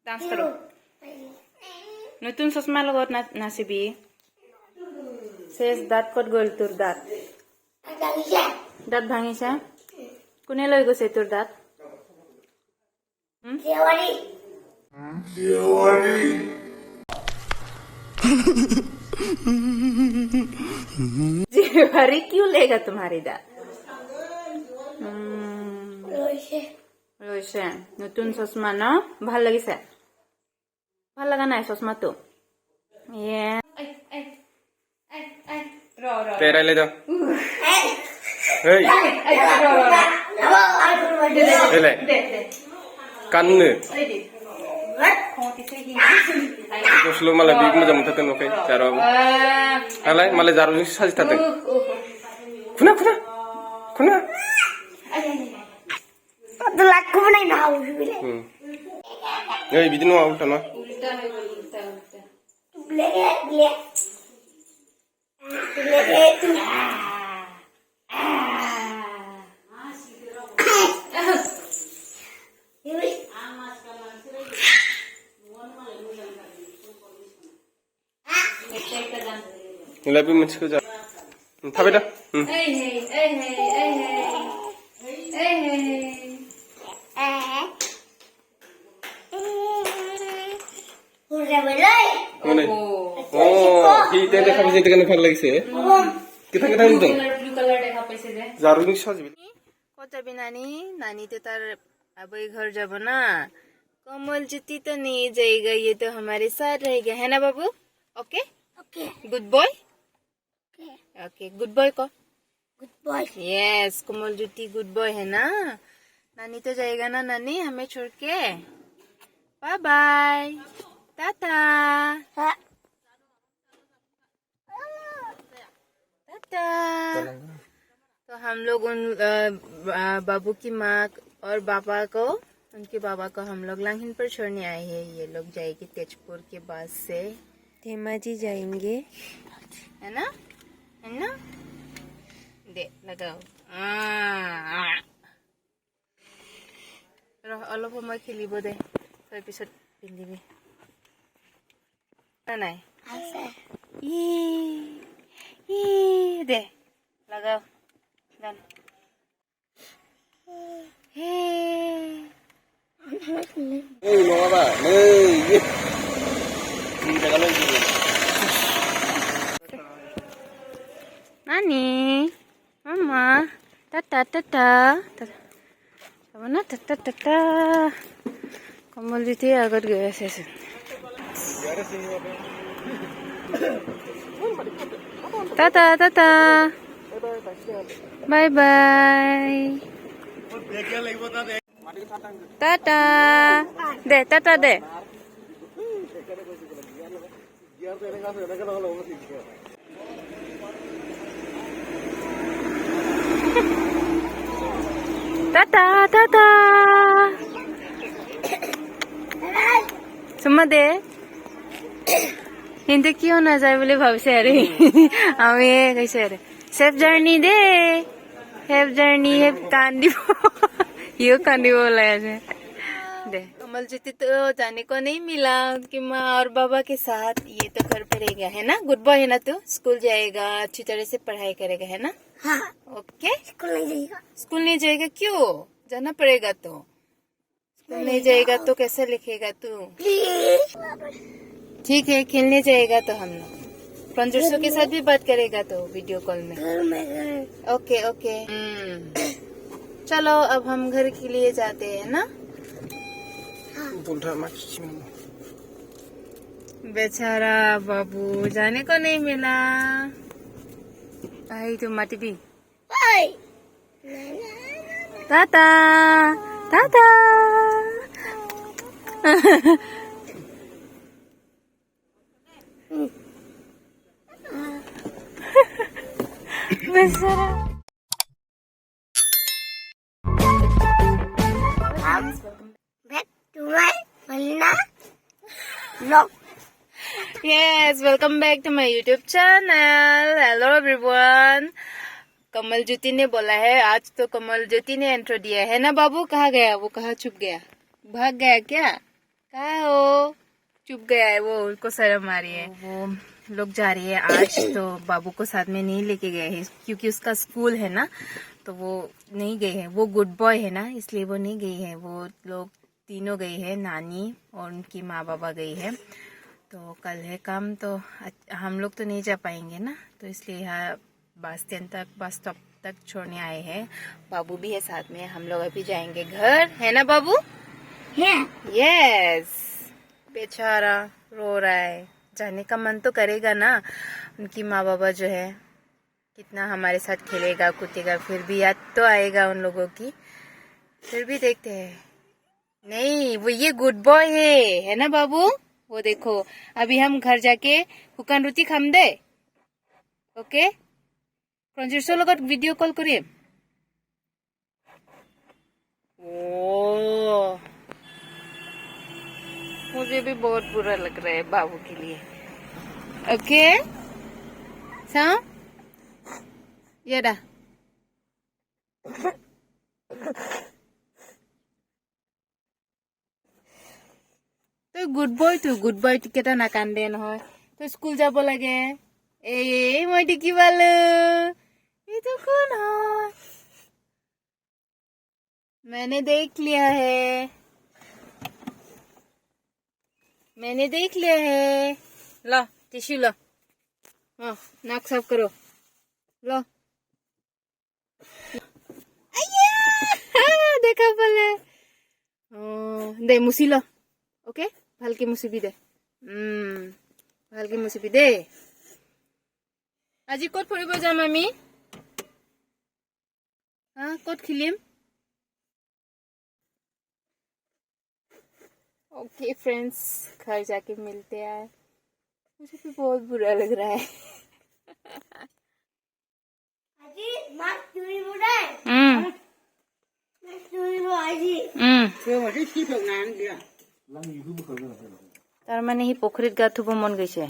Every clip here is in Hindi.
ডান্স কৰো নতুন চশমা লগত নাচিবি শেষ দাঁত ক'ত গ'ল তোৰ দাঁত দাঁত ভাঙিছে কোনে লৈ গৈছে তোৰ দাঁত जेवारी क्यों लेगा तुम्हारी दाँत লৈছে নতুন চশমা ন ভাল লাগিছে ভাল লগা নাই চশমাটো तेरा ले दो kanne terus lu malah bingung macam itu oke cara alay malah jarum saja tadi kuna तो लाख को नहीं ना हो भी ये बिदिनो आउट ना उल्टा है उल्टा ब्ले तू lebih mencik aja tapi dah kita देखा bisa tekan ভাল লাগিছে kita itu ब्लू कलर দেখা পাইছে যে jarum সাজবি কত যাবি নানি नानी तो तार अबई घर যাব ना कमल जुती तो नहीं जाएगा ये तो हमारे साथ रहेगा है ना बाबू okay okay good boy okay good boy को गुड बॉय यस कमल जुती गुड बॉय है ना नानी तो जाएगा ना नानी हमें छोड़ के बाय बाय टाटा टाटा तो हम लोग उन बाबू की माँ और पापा को उनके बाबा को हम लोग लांघिन पर छोड़ने आए हैं ये लोग जाएगी तेजपुर के बस से धेमाजी जाएंगे है ना दे लगाओ अलप समय खेलिब दे তাৰ পিছত পিন্ধিবি নাই दे लगाओ गान nongaba Nani mama tata mana tata कमल जीती आगत गए से टाटा बाय बाय टाटा दे टाटा दे टाटा सुम्मा दे हिंदी क्यों ना जाए बोले भावसे अरे আমি कैसे अरे safe journey they have journey have कांदी यो कांदी बोला ऐसे दे कमल जीती तो जाने को नहीं मिला उनकी माँ और बाबा के साथ ये तो घर पे रहेगा है ना गुड बॉय है ना तू स्कूल जाएगा अच्छी तरह से पढ़ाई करेगा है ना हाँ ओके स्कूल नहीं जाएगा क्यों जाना पड़ेगा तो स्कूल नहीं जाएगा तो कैसे लिखेगा तू ठीक है खेलने जाएगा तो हम लोग फ्रेंड्सों के साथ भी बात करेगा तो वीडियो कॉल में ओके चलो अब हम घर के लिए जाते हैं ना बेचारा बाबू जाने को नहीं मिला आई तो माटी भी टाटा बेचारा back to my Manna vlog Yes, welcome back to my YouTube channel. Hello everyone. Kamal Jyoti ने बोला है आज तो कमल ज्योति ने इंट्रो दिया है ना बाबू कहाँ गया वो कहाँ छुप गया भाग गया क्या कहाँ हो? चुप गया है वो, उसको शर्म आ रही है। वो लोग जा रही है आज, तो बाबू को साथ में नहीं लेके गए हैं क्योंकि उसका स्कूल है ना, तो वो नहीं गए हैं। वो गुड बॉय है ना, इसलिए वो नहीं गई है। वो लोग तीनों गई है, नानी और उनकी माँ बाबा गई है। तो कल है काम, तो हम लोग तो नहीं जा पाएंगे ना, तो इसलिए यहाँ बस स्टॉप तक छोड़ने आए हैं। बाबू भी है साथ में। हम लोग अभी जाएंगे घर, है ना बाबू? यस। बेचारा रो रहा है, जाने का मन तो करेगा ना। उनकी माँ बाबा जो है कितना हमारे साथ खेलेगा कूदेगा, फिर भी याद तो आएगा उन लोगों की। फिर भी देखते हैं। नहीं, वो ये गुड बॉय है ना बाबू? वो देखो, अभी हम घर जाके हुकान रुटी खाम दे, ओके? फ्रेंड्सों लोग वीडियो कॉल करिए। ओ, मुझे भी बहुत बुरा लग रहा है बाबू के लिए। ओके सा ya dah তো গুড বয় কেইটা নাকান্দে নহয়, তই স্কুল যাব লাগে। মই দেখি পালো, এইটো কোন হয়? मैंने देख लिया है, मैंने देख लिया है। लो टिश्यू लो, हाँ नाक साफ करो, लो। देखा बोले दे मुसी लो, ओके? ভালকে মুচিবি দে, ভালকে মুচিবি দে। আজি ক'ত ফুৰিব যাম আমি? ক'ত খেলিম? ओके फ्रेंड्स, घर जाके मिलते हैं। मुझे भी बहुत बुरा लग रहा है। তাৰ মানে সি পুখুৰীত গা ধুব মন গৈছে।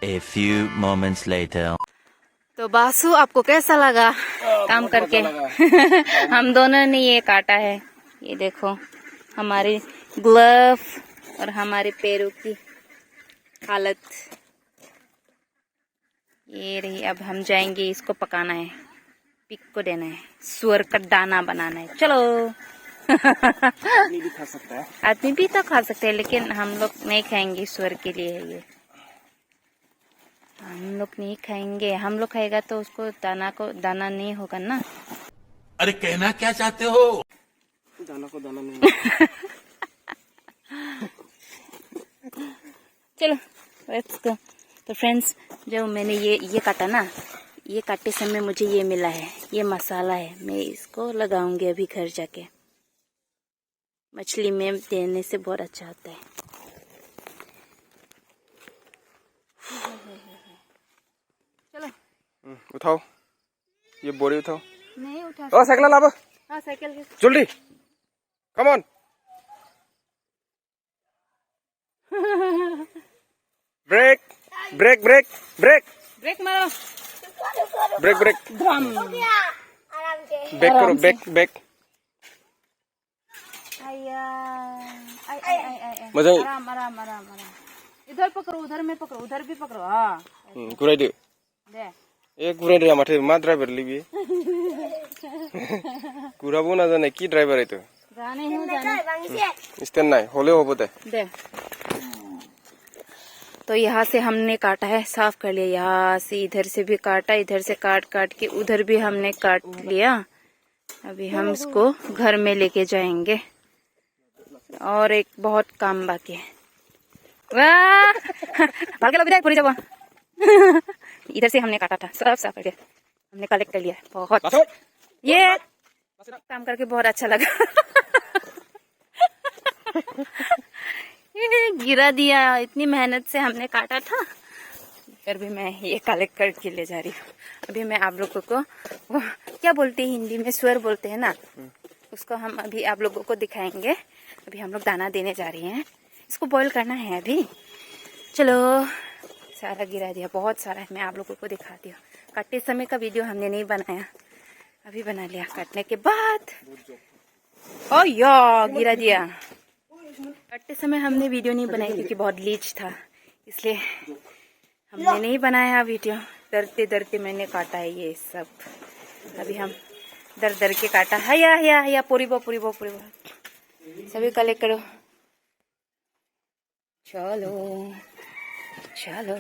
A few moments later. तो बासु, आपको कैसा लगा काम करके? हम दोनों ने ये काटा है, ये देखो हमारे ग्लव और हमारे पैरों की हालत ये रही। अब हम जाएंगे, इसको पकाना है, पिक को देना है, सुअर का दाना बनाना है। चलो। आदमी भी खा सकता है, आदमी भी तो खा सकते हैं, लेकिन हम लोग नहीं खाएंगे। सुअर के लिए है ये, हम लोग नहीं खाएंगे। हम लोग खाएगा तो उसको दाना नहीं होगा ना। अरे कहना क्या चाहते हो? दाना को दाना नहीं। चलो लेट्स गो। तो फ्रेंड्स, जब मैंने ये काटा ना, ये काटते समय मुझे ये मिला है, ये मसाला है। मैं इसको लगाऊंगी अभी घर जाके। मछली में देने से बहुत अच्छा होता है। चलो उठाओ, ये बोरी उठाओ। नहीं उठा। ओ साइकिल लाओ। हाँ साइकिल जल्दी, come on. Brake brake brake brake brake मारो, ब्रेक ब्रेक ड्रम। बैक करो, बैक बैक। मजा आराम आराम आराम आराम। इधर पकड़ो, उधर में पकड़ो, उधर भी पकड़ो। हाँ घुराई दे, दे। एक घुराई दे। माथे मा ड्राइवर लिबी घुराबो ना जाने की ड्राइवर है तो जाने हूँ जाने स्टैंड नहीं होले होबो दे। तो यहाँ से हमने काटा है, साफ कर लिया। यहाँ से इधर से भी काटा, इधर से काट के उधर भी हमने काट लिया। अभी हम इसको घर में लेके जाएंगे और एक बहुत काम बाकी है। वाह भाग लो, पूरी जगह। इधर से हमने काटा था, सब साफ कर दिया, हमने कलेक्ट कर लिया। बहुत ये काम करके बहुत अच्छा लगा। ये गिरा दिया, इतनी मेहनत से हमने काटा था, फिर भी मैं ये कलेक्ट करके ले जा रही हूँ। अभी मैं आप लोगों को वो क्या बोलते हैं हिंदी में, सुअर बोलते हैं ना, उसको हम अभी आप लोगों को दिखाएंगे। अभी हम लोग दाना देने जा रहे हैं, इसको बॉईल करना है अभी। चलो, सारा गिरा दिया, बहुत सारा है, मैं आप लोगों को दिखाती हूँ। काटते समय का वीडियो हमने नहीं बनाया अभी बना लिया काटने के बाद। ओ या गिरा दिया। काटते समय हमने वीडियो नहीं बनाई क्योंकि बहुत लीच था, इसलिए हमने नहीं बनाया वीडियो। डरते डरते मैंने काटा है ये सब। अभी हम डर डर के काटा। हया हया हया पूरी बो सभी कलेक्ट करो। चलो चलो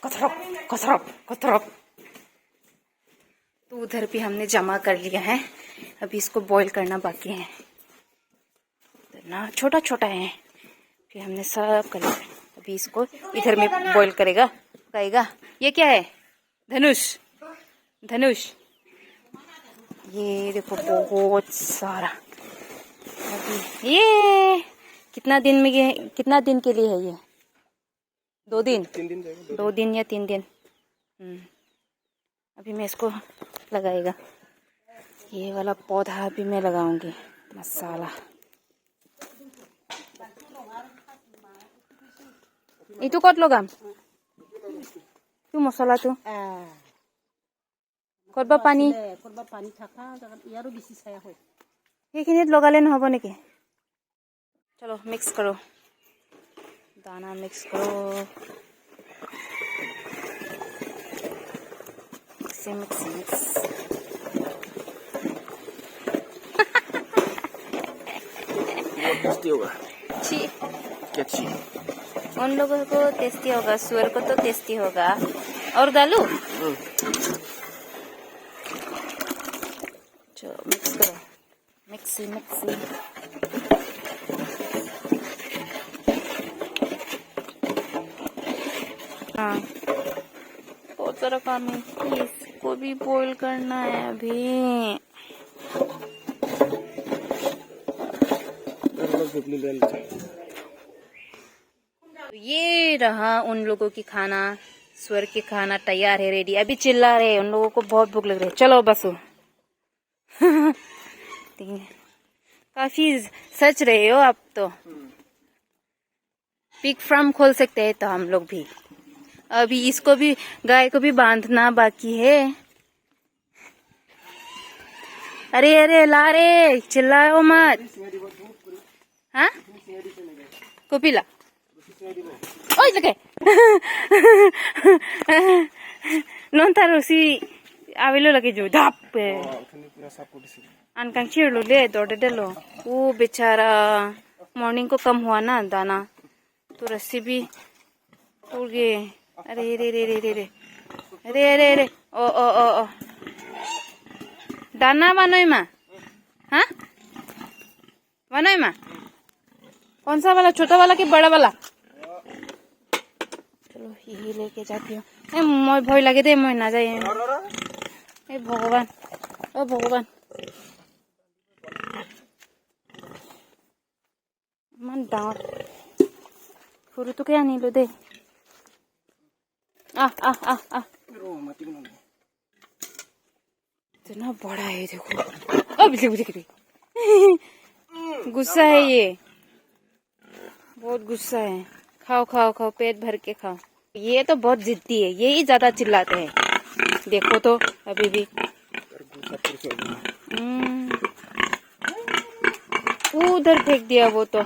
कथरप। तो उधर भी हमने जमा कर लिया है। अभी इसको बॉईल करना बाकी है। तो ना छोटा छोटा है, फिर हमने सब कर लिया। अभी इसको इधर में बॉईल करेगा। ये क्या है? धनुष। ये देखो बहुत सारा। अभी ये कितना दिन के लिए है ये? 2 दिन, 2 दिन या 3 दिन। अभी मैं इसको लगाएगा। ये वाला पौधा अभी मैं लगाऊंगी। मसाला itu kot logam tu মছলা tu korba pani থাকা জাগাত ইয়াৰো বেছি ছায়া হয়। সেইখিনিত লগালে নহব নেকি? চলো মিক্স करो, दाना मिक्स करो। मिक्स टेस्टी होगा। छी क्या छी? उन लोगों को टेस्टी होगा, सुअर को तो टेस्टी होगा। और डालू? चलो मिक्स करो। मिक्सी हाँ बहुत सारा काम है। इसको भी बॉईल करना है अभी। तो ये रहा उन लोगों की खाना। स्वर की खाना तैयार है, रेडी। अभी चिल्ला रहे, उन लोगों को बहुत भूख लग रही है। चलो बसो। काफी सच रहे हो आप तो। पिग फार्म खोल सकते हैं तो हम लोग भी। अभी इसको भी, गाय को भी बांधना बाकी है। अरे ला रे, चिल्लाओ मत। हाँ कोपिला ओय लगे नॉन था रोसी आवेलो लगे जो धाप अनकांग चिरलो ले दौड़े डलो। वो बेचारा मॉर्निंग को कम हुआ ना दाना, तो रस्सी भी टूट गए। अरे ओ दाना बनोय मा? हाँ बनोय मा? कौन सा वाला, छोटा वाला कि बड़ा वाला? चलो यही लेके जाती हूँ। मैं भय लगे दे, मैं ना जाए। भगवान ओ भगवान मन डांट फुरू तो क्या नहीं लो दे। आ इतना बड़ा है देखो। अब बुझे गुस्सा है ये, बहुत गुस्सा है। खाओ पेट भर के खाओ। ये तो बहुत जिद्दी है, यही ज्यादा चिल्लाते हैं। देखो तो अभी भी उधर फेंक दिया वो तो।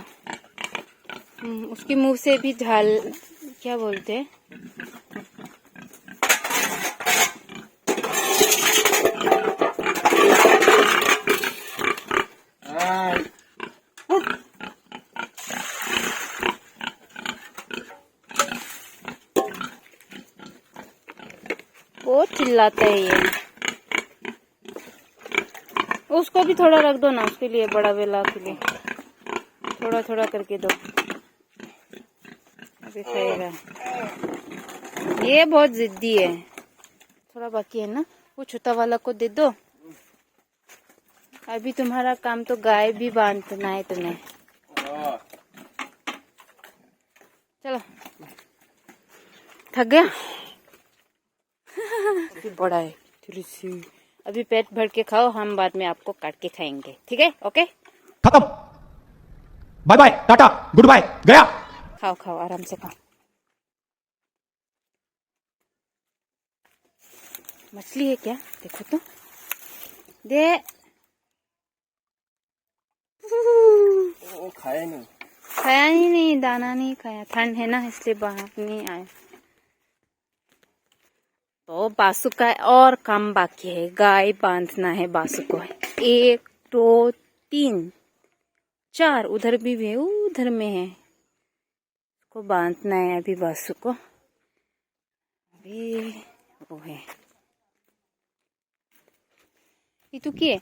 उसकी मुंह से भी झाल, क्या बोलते हैं, बहुत चिल्लाता है ये। उसको भी थोड़ा रख दो ना, उसके लिए, बड़ा वेला के लिए थोड़ा करके दो, अभी खाएगा। ये बहुत जिद्दी है। थोड़ा बाकी है ना, वो छोटा वाला को दे दो। अभी तुम्हारा काम तो गाय भी बांधना है तुम्हें। चलो थक गया। अभी बड़ा है थोड़ी सी। अभी पेट भर के खाओ, हम बाद में आपको काट के खाएंगे, ठीक है? ओके खत्म, bye bye, tata, goodbye, गया। खाओ आराम से खाओ। मछली है क्या? देखो तो दे वो खाया नहीं, खाया ही नहीं, दाना नहीं खाया, ठंड है ना इसलिए बाहर नहीं आया। तो बासु का और काम बाकी है, गाय बांधना है बासु को। 1 2 3 4 उधर भी है, उधर में है, को बांधना है अभी बासु को। अभी वो है itu kie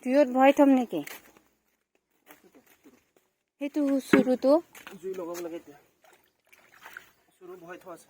tuyor bhai thamne ke itu suru to জুই লগাব লাগে এতিয়া শুরু ভয় থোৱা আছে।